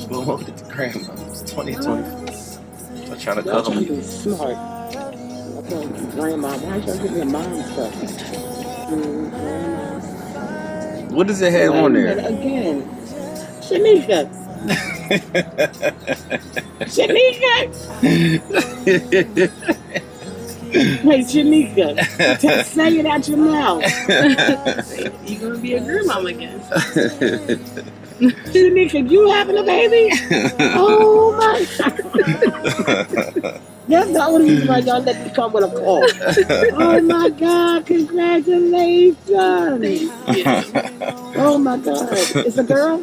Promoted to grandma. It's 2020. I'm trying to Y'all cuddle trying to me. be smart. Y'all trying to be grandma. Why y'all giving your mom stuff? Grandma. What does it have Wait on a there? minute again. Shanika. Shanika. Hey, Shanika. Say it out your mouth. You gonna be a grandmama again. Shanika, you having a baby? Oh my God. That's the only reason why y'all let me come with a call. Oh my God, congratulations. Thank you. Oh my God. It's a girl?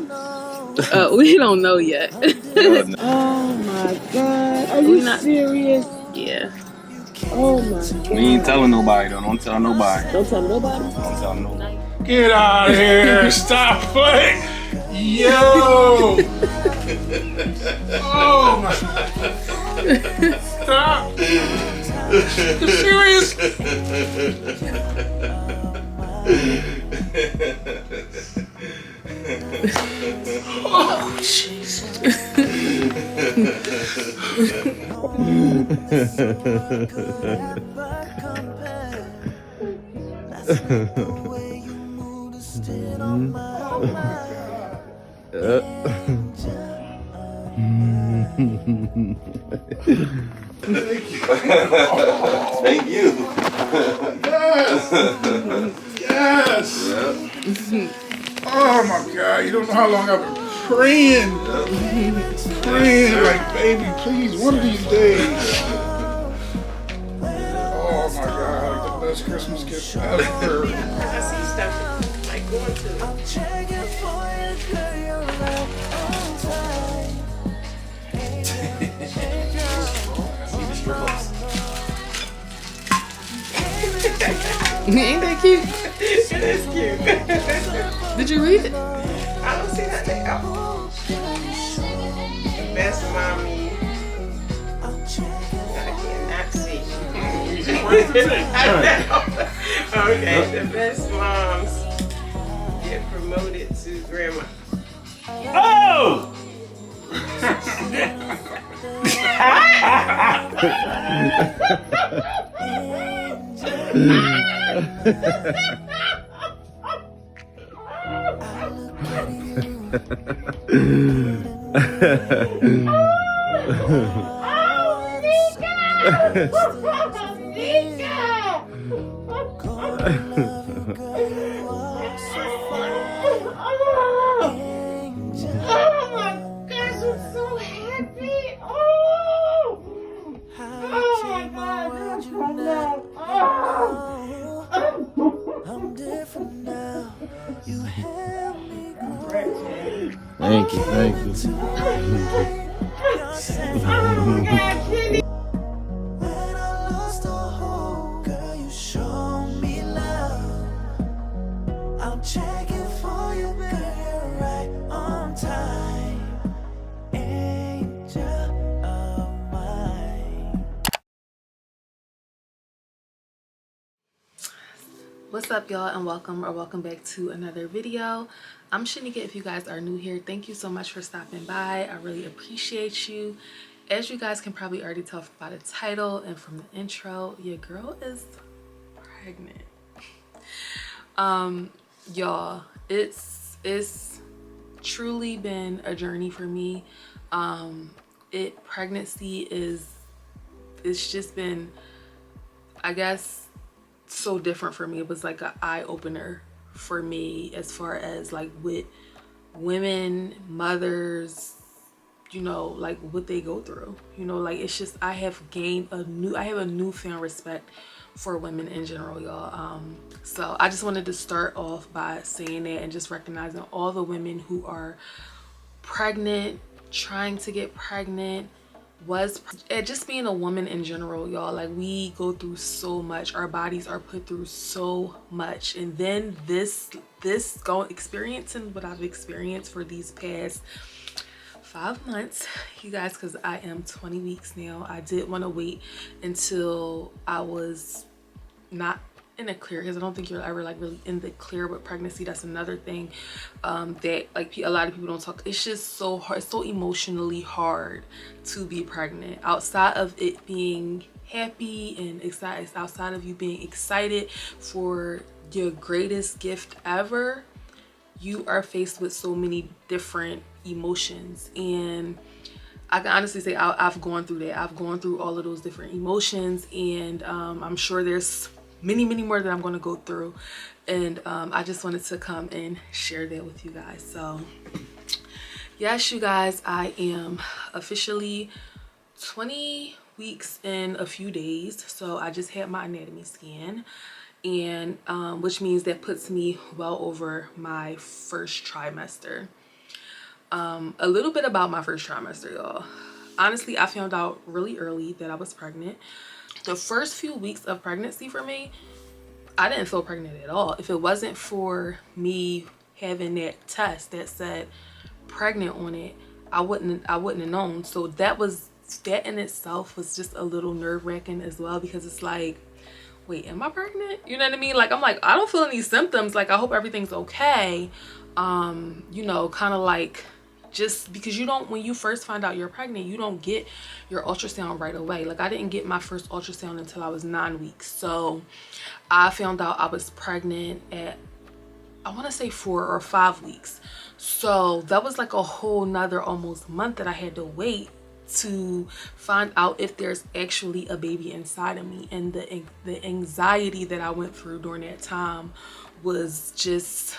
We don't know yet. God, no. Oh my God. Are We you not. serious? Yeah. Oh my We ain't God. telling nobody though. Don't tell nobody. Don't tell nobody. Don't tell nobody. Get out of here! Stop playing! Yo! Oh my! Stop! You serious? Oh Jesus! Thank you. Yes! Yep. Oh my God! You don't know how long I've been praying, praying like, baby, please, one of these days. Oh my God! The best Christmas gift ever. I see stuff like going to. Ain't that cute? It is cute. Did you read it? I don't see that thing. Oh. The best mommy. I cannot see. I know. Okay, the best moms get promoted to grandma. Oh! Thank you. Thank you. Checking for you, girl, you're right on time. Angel of mine. What's up, y'all, and welcome back to another video. I'm Shanika. If you guys are new here, thank you so much for stopping by. I really appreciate you. As you guys can probably already tell by the title and from the intro, your girl is pregnant. Y'all, it's truly been a journey for me. Pregnancy it's just been, I guess, so different for me. It was like an eye-opener for me as far as like with women, mothers, you know, like what they go through, you know, like it's just, I have a newfound respect for women in general, y'all. So I just wanted to start off by saying that and just recognizing all the women who are pregnant, trying to get pregnant, just being a woman in general, y'all. Like, we go through so much, our bodies are put through so much, and then experiencing what I've experienced for these past 5 months, you guys, because I am 20 weeks now. I did want to wait until I was not in the clear, because I don't think you're ever like really in the clear with pregnancy. That's another thing that like a lot of people don't talk. It's just so hard, it's so emotionally hard to be pregnant. Outside of it being happy and excited, outside of you being excited for your greatest gift ever, you are faced with so many different emotions. And I can honestly say I've gone through that. I've gone through all of those different emotions, and I'm sure there's many more that I'm going to go through. And I just wanted to come and share that with you guys. So yes, you guys, I am officially 20 weeks in a few days. So I just had my anatomy scan, and which means that puts me well over my first trimester. A little bit about my first trimester, y'all. Honestly, I found out really early that I was pregnant. The first few weeks of pregnancy for me, I didn't feel pregnant at all. If it wasn't for me having that test that said pregnant on it, I wouldn't have known. So that in itself was just a little nerve-wracking as well, because it's like, wait, am I pregnant? You know what I mean? Like, I'm like, I don't feel any symptoms. Like, I hope everything's okay. You know, kind of like, just because you don't, when you first find out you're pregnant, you don't get your ultrasound right away. Like, I didn't get my first ultrasound until I was 9 weeks. So I found out I was pregnant at, I want to say 4 or 5 weeks. So that was like a whole nother almost month that I had to wait to find out if there's actually a baby inside of me. And the anxiety that I went through during that time was just,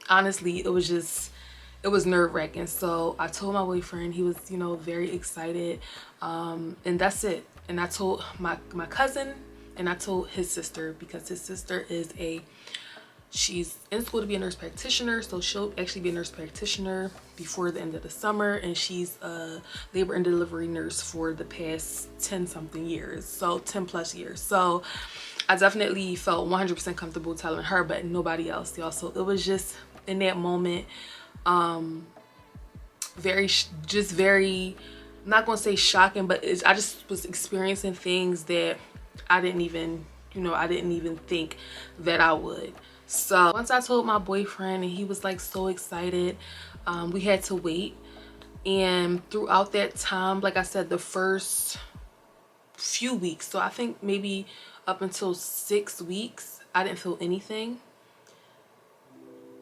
honestly, it was nerve-wracking. So I told my boyfriend. He was, you know, very excited, and that's it. And I told my cousin, and I told his sister, because his sister is she's in school to be a nurse practitioner, so she'll actually be a nurse practitioner before the end of the summer, and she's a labor and delivery nurse for the past 10 something years, so 10 plus years. So I definitely felt 100% comfortable telling her, but nobody else, y'all. So it was just in that moment, very, I'm not gonna say shocking, but I just was experiencing things that I didn't even think that I would. So once I told my boyfriend, and he was like so excited, we had to wait. And throughout that time, like I said, the first few weeks, so I think maybe up until 6 weeks, I didn't feel anything.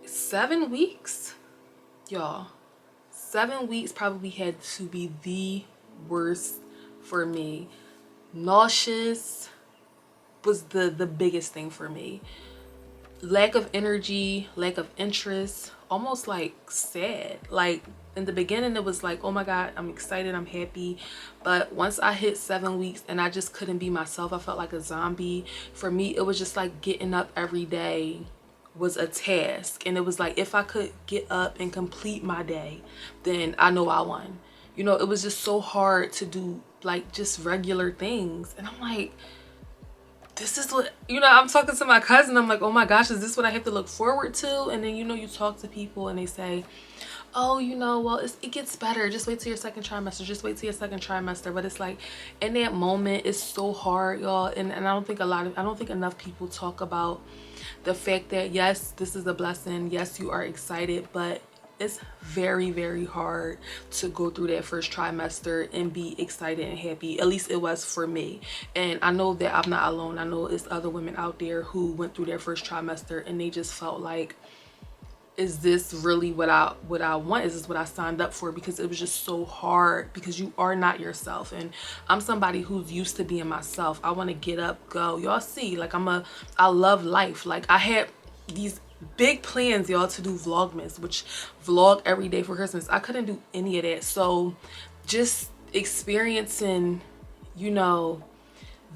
7 weeks, y'all, 7 weeks probably had to be the worst for me. Nauseous was the biggest thing for me. Lack of energy, lack of interest, almost like sad. Like in the beginning it was like, oh my god, I'm excited, I'm happy. But once I hit 7 weeks and I just couldn't be myself, I felt like a zombie. For me, it was just like getting up every day was a task. And it was like, if I could get up and complete my day, then I know I won. You know, it was just so hard to do like just regular things. And I'm like, this is what, you know, I'm talking to my cousin, I'm like, oh my gosh, is this what I have to look forward to? And then, you know, you talk to people and they say, oh, you know, well, it gets better, just wait till your second trimester, just wait till your second trimester. But it's like, in that moment, it's so hard, y'all. And I don't think enough people talk about the fact that, yes, this is a blessing, yes, you are excited, but it's very, very hard to go through that first trimester and be excited and happy. At least it was for me. And I know that I'm not alone. I know it's other women out there who went through their first trimester and they just felt like, is this really what I want? Is this what I signed up for? Because it was just so hard, because you are not yourself. And I'm somebody who's used to being myself. I want to get up, go. Y'all see, like I love life. Like I had these big plans, y'all, to do Vlogmas, which vlog every day for Christmas. I couldn't do any of that. So just experiencing, you know,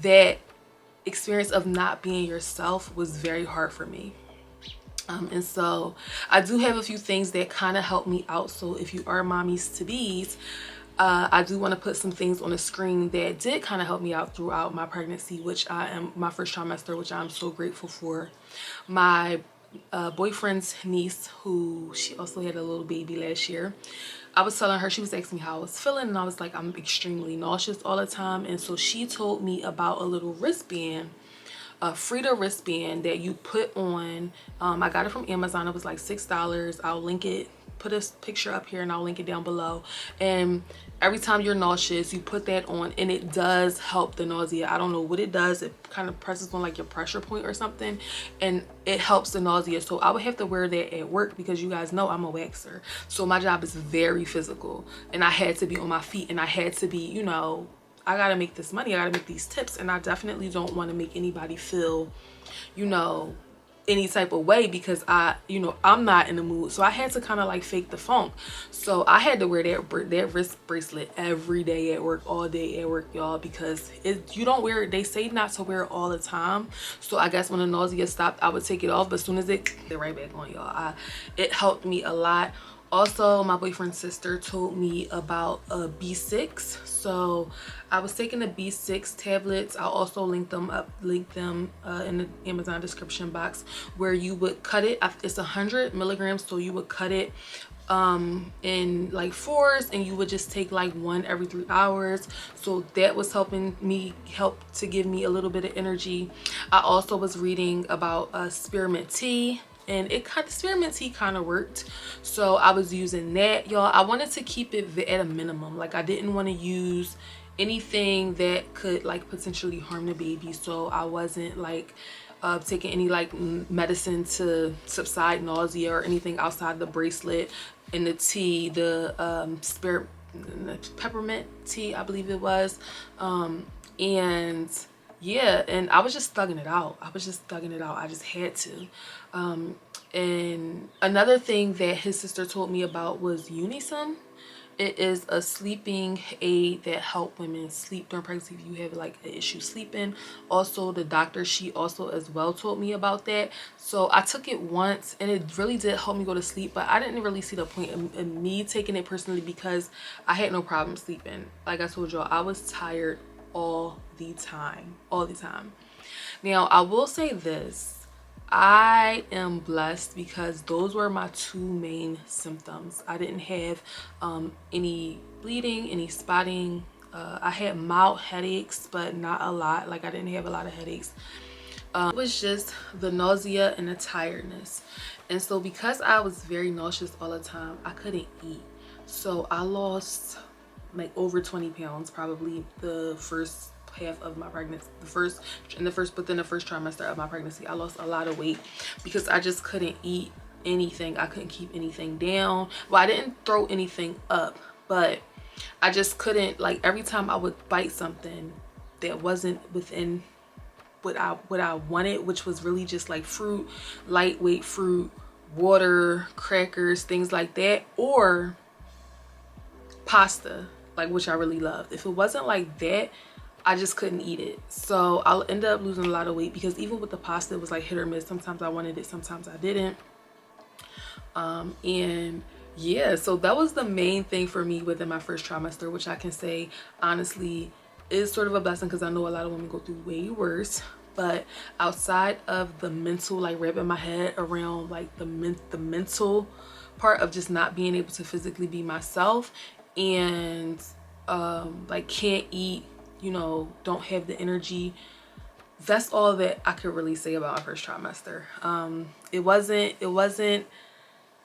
that experience of not being yourself was very hard for me. And so I do have a few things that kind of help me out. So if you are mommies to bees, I do want to put some things on the screen that did kind of help me out throughout my pregnancy, which my first trimester, which I'm so grateful for. My boyfriend's niece, who she also had a little baby last year, I was telling her, she was asking me how I was feeling, and I was like, I'm extremely nauseous all the time. And so she told me about a little wristband a Frida wristband that you put on. I got it from Amazon. It was like $6. I'll link it, put a picture up here, and I'll link it down below. And every time you're nauseous, you put that on, and it does help the nausea. I don't know what it does. It kind of presses on like your pressure point or something, and it helps the nausea. So I would have to wear that at work because you guys know I'm a waxer, so my job is very physical, and I had to be on my feet, and I had to be, you know, I gotta make this money, I gotta make these tips, and I definitely don't want to make anybody feel, you know, any type of way because I'm not in the mood. So I had to kind of like fake the funk. So I had to wear that wrist bracelet every day at work, all day at work, y'all, because you don't wear it. They say not to wear it all the time. So I guess when the nausea stopped, I would take it off, but as soon as it right back on, y'all. It helped me a lot. Also, my boyfriend's sister told me about a B6. So I was taking the B6 tablets. I'll also link them in the Amazon description box, where you would cut it. It's 100 milligrams, so you would cut it in like 4s, and you would just take like 1 every 3 hours. So that was helping me, to give me a little bit of energy. I also was reading about spearmint tea, and spearmint tea kind of worked, so I was using that, y'all. I wanted to keep it at a minimum. Like, I didn't want to use anything that could like potentially harm the baby, so I wasn't like taking any like medicine to subside nausea or anything outside the bracelet and the tea, the peppermint tea, I believe it was. And yeah, and I was just thugging it out. I just had to. And another thing that his sister told me about was Unisum. It is a sleeping aid that help women sleep during pregnancy if you have like an issue sleeping. Also, the doctor, she also as well told me about that. So I took it once, and it really did help me go to sleep, but I didn't really see the point in me taking it personally because I had no problem sleeping. Like I told y'all, I was tired all the time. Now, I will say this. I am blessed because those were my 2 main symptoms. I didn't have any bleeding, any spotting. I had mild headaches, but not a lot. Like, I didn't have a lot of headaches. It was just the nausea and the tiredness. And so because I was very nauseous all the time, I couldn't eat. So I lost like over 20 pounds probably the first half of my pregnancy, within the first trimester of my pregnancy. I lost a lot of weight because I just couldn't eat anything. I couldn't keep anything down. Well, I didn't throw anything up, but I just couldn't, like, every time I would bite something that wasn't within what I wanted, which was really just like fruit, lightweight fruit, water, crackers, things like that, or pasta, like, which I really loved. If it wasn't like that, I just couldn't eat it. So I'll end up losing a lot of weight because even with the pasta, it was like hit or miss. Sometimes I wanted it, sometimes I didn't. And yeah, so that was the main thing for me within my first trimester, which I can say honestly is sort of a blessing because I know a lot of women go through way worse. But outside of the mental, like, wrapping my head around like the mental part of just not being able to physically be myself, and like can't eat, you know, don't have the energy, that's all that I could really say about my first trimester. It wasn't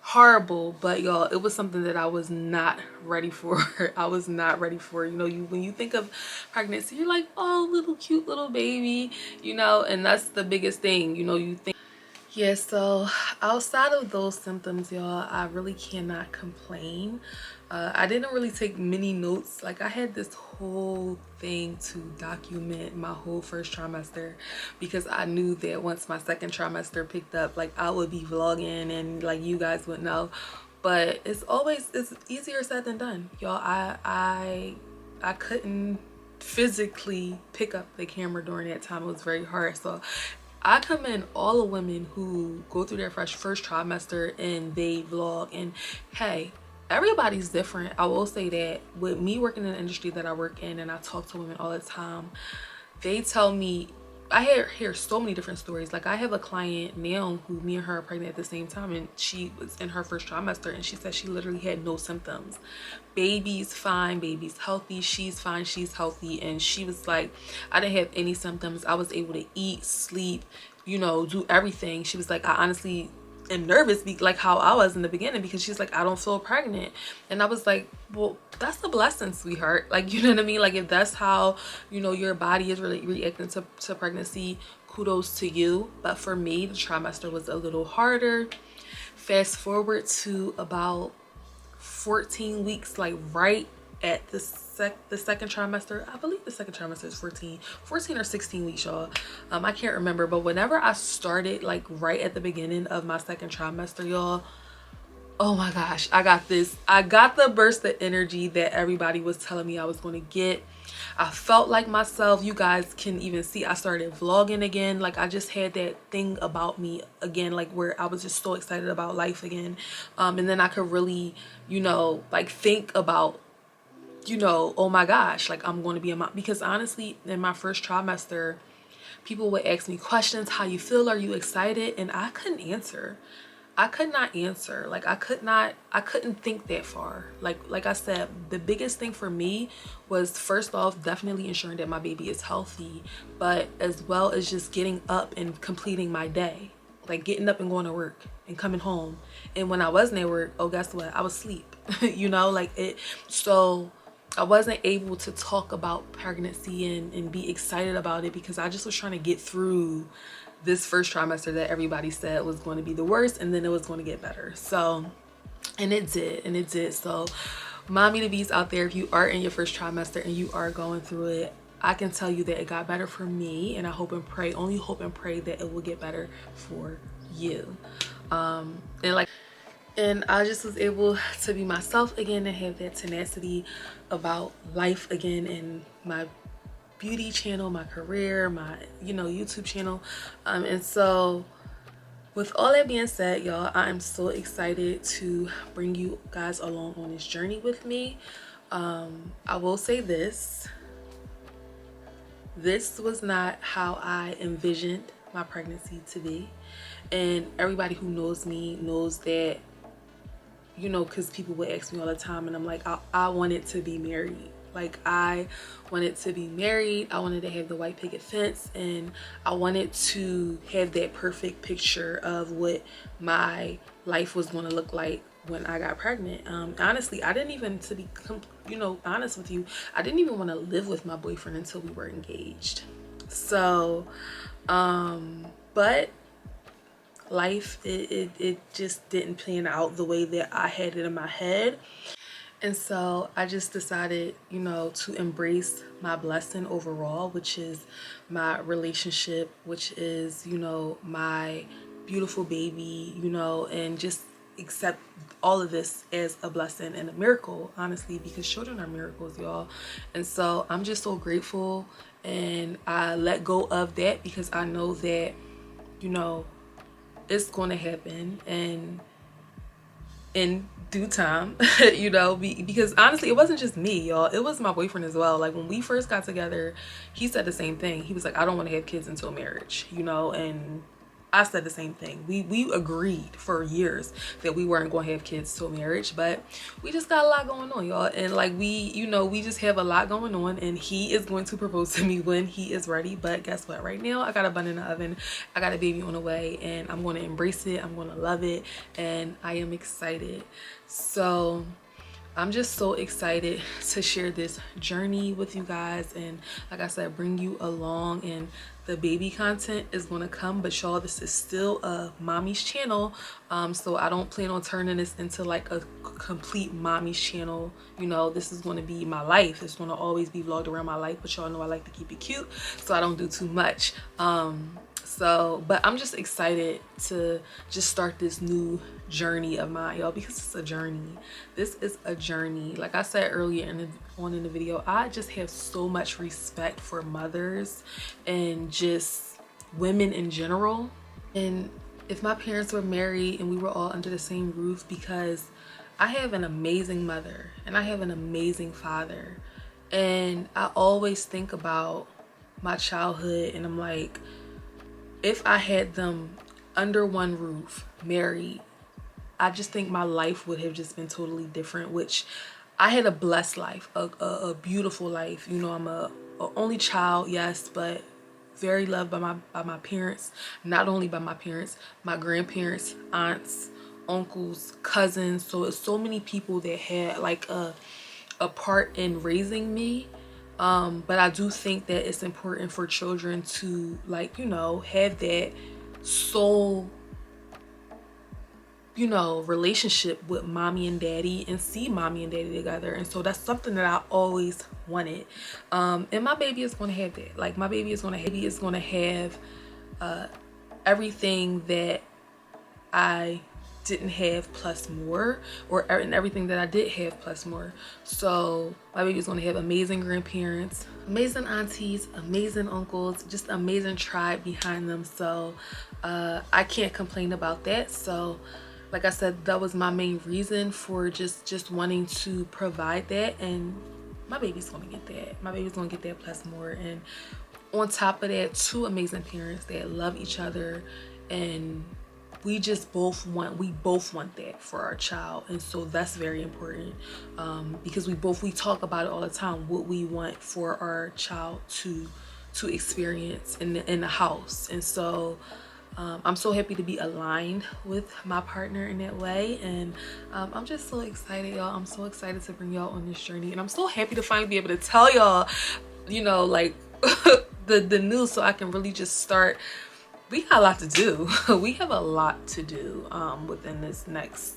horrible, but y'all, it was something that I was not ready for. I was not ready for. You know, when you think of pregnancy, you're like, oh, little cute little baby, you know, and that's the biggest thing, you know, you think. Yeah, so outside of those symptoms, y'all, I really cannot complain. I didn't really take many notes. Like, I had this whole thing to document my whole first trimester because I knew that once my second trimester picked up, like, I would be vlogging and like you guys would know. But it's easier said than done, y'all. I couldn't physically pick up the camera during that time. It was very hard. So I commend all the women who go through their first trimester and they vlog. And hey, everybody's different. I will say that with me working in the industry that I work in, and I talk to women all the time, they tell me hear so many different stories. Like I have a client now who me and her are pregnant at the same time, and she was in her first trimester, and she said she literally had no symptoms. Baby's fine, baby's healthy, she's fine, she's healthy. And she was like, I didn't have any symptoms. I was able to eat, sleep, you know, do everything. She was like, I honestly am nervous, like how I was in the beginning, because she's like, I don't feel pregnant. And I was like, well, that's a blessing, sweetheart. Like, you know what I mean? Like if that's how, you know, your body is really reacting to pregnancy, kudos to you. But for me, the trimester was a little harder. Fast forward to about 14 weeks, like right at the second trimester. I believe the second trimester is 14 or 16 weeks, y'all. I can't remember, but whenever I started, like right at the beginning of my second trimester, y'all, oh my gosh, I got the burst of energy that everybody was telling me I was going to get. I felt like myself. You guys can even see I started vlogging again. Like I just had that thing about me again, like where I was just so excited about life again. And then I could really, you know, like think about, you know, oh my gosh, like I'm going to be a mom. Because honestly, in my first trimester, people would ask me questions, how you feel, are you excited? And I couldn't answer. I could not answer. Like I couldn't think that far. Like I said, the biggest thing for me was, first off, definitely ensuring that my baby is healthy, but as well as just getting up and completing my day. Like getting up and going to work and coming home. And when I wasn't at work, oh, guess what? I was asleep. You know, like it. So I wasn't able to talk about pregnancy and be excited about it, because I just was trying to get through this first trimester that everybody said was going to be the worst, and then it was going to get better. So, and it did. So mommy to bees out there, if you are in your first trimester and you are going through it, I can tell you that it got better for me, and I hope and pray, only hope and pray, that it will get better for you. And I just was able to be myself again and have that tenacity about life again, in my beauty channel, my career, my, you know, YouTube channel. And so with all that being said, y'all, I'm so excited to bring you guys along on this journey with me. I will say this was not how I envisioned my pregnancy to be. And everybody who knows me knows that, you know, because people would ask me all the time, and I'm like, I wanted to be married. Like I wanted to be married. I wanted to have the white picket fence, and I wanted to have that perfect picture of what my life was going to look like when I got pregnant. Honestly, I didn't even, to be, you know, honest with you, I didn't even want to live with my boyfriend until we were engaged. So, but life, it just didn't plan out the way that I had it in my head. And so I just decided, you know, to embrace my blessing overall, which is my relationship, which is, you know, my beautiful baby, you know, and just accept all of this as a blessing and a miracle, honestly, because children are miracles, y'all. And so I'm just so grateful, and I let go of that because I know that, you know, it's going to happen, and in due time, you know, because honestly, it wasn't just me, y'all. It was my boyfriend as well. Like when we first got together, he said the same thing. He was like, I don't want to have kids until marriage, you know, and I said the same thing. We agreed for years that we weren't going to have kids till marriage, but we just got a lot going on, y'all. And like we, you know, we just have a lot going on, and he is going to propose to me when he is ready. But guess what? Right now, I got a bun in the oven. I got a baby on the way, and I'm going to embrace it. I'm going to love it, and I am excited. So I'm just so excited to share this journey with you guys, and like I said, bring you along. And the baby content is going to come, but y'all, this is still a mommy's channel, so I don't plan on turning this into like a complete mommy's channel. You know, this is going to be my life. It's going to always be vlogged around my life, but y'all know I like to keep it cute, so I don't do too much. But I'm just excited to just start this new journey of mine, y'all, because it's a journey. This is a journey. Like I said earlier in the video, I just have so much respect for mothers and just women in general. And if my parents were married and we were all under the same roof, because I have an amazing mother and I have an amazing father, and I always think about my childhood, and I'm like, if I had them under one roof, married, I just think my life would have just been totally different, which I had a blessed life, a beautiful life. You know, I'm a only child, yes, but very loved by my parents. Not only by my parents, my grandparents, aunts, uncles, cousins. So it's so many people that had like a part in raising me. But I do think that it's important for children to, like, you know, have that soul, you know, relationship with mommy and daddy and see mommy and daddy together. And so that's something that I always wanted. And my baby is going to have that. Like, my baby is going to have everything that I didn't have plus more, and everything that I did have plus more. So my baby's going to have amazing grandparents, amazing aunties, amazing uncles, just amazing tribe behind them. So I can't complain about that. So like I said, that was my main reason for just wanting to provide that, and my baby's gonna get that. My baby's gonna get that plus more. And on top of that, 2 amazing parents that love each other, and we both want that for our child. And so that's very important, because we talk about it all the time, what we want for our child to experience in the house. And so I'm so happy to be aligned with my partner in that way. And I'm just so excited, y'all. I'm so excited to bring y'all on this journey, and I'm so happy to finally be able to tell y'all, you know, like the news, so I can really just start. We got a lot to do. We have a lot to do within this next,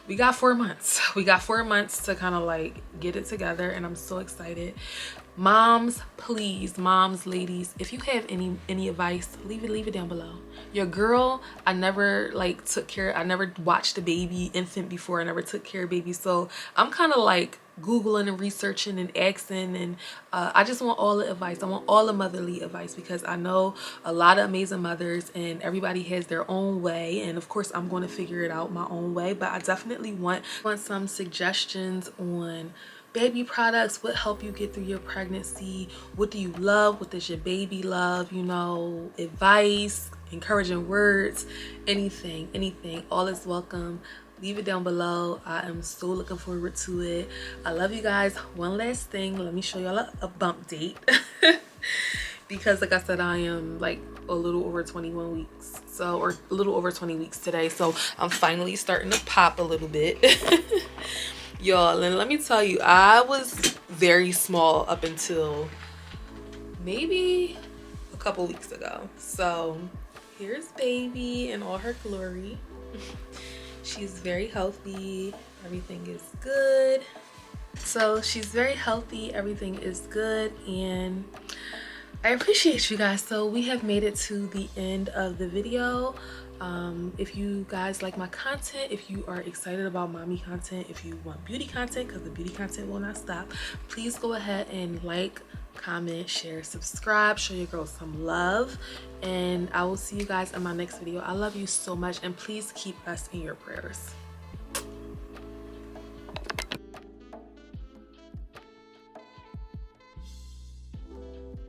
we got 4 months. We got 4 months to kind of like get it together, and I'm so excited. Moms, please, moms, ladies, if you have any advice, leave it down below. Your girl, I never like I never watched a baby infant before. I never took care of babies, so I'm kind of like Googling and researching and asking, and I just want all the advice. I want all the motherly advice, because I know a lot of amazing mothers, and everybody has their own way, and of course I'm going to figure it out my own way. But I definitely want some suggestions on baby products, what help you get through your pregnancy, what do you love, what does your baby love, you know, advice, encouraging words, anything, all is welcome. Leave it down below. I am so looking forward to it. I love you guys. One last thing, let me show y'all a bump date. Because like I said, I am like a little over 21 weeks, so, or a little over 20 weeks today, so I'm finally starting to pop a little bit. Y'all, and let me tell you, I was very small up until maybe a couple weeks ago. So here's baby in all her glory. She's very healthy, everything is good. So she's very healthy, everything is good, and I appreciate you guys. So we have made it to the end of the video. If you guys like my content, if you are excited about mommy content, if you want beauty content, because the beauty content will not stop, please go ahead and like, comment, share, subscribe, show your girls some love, and I will see you guys in my next video. I love you so much, and please keep us in your prayers.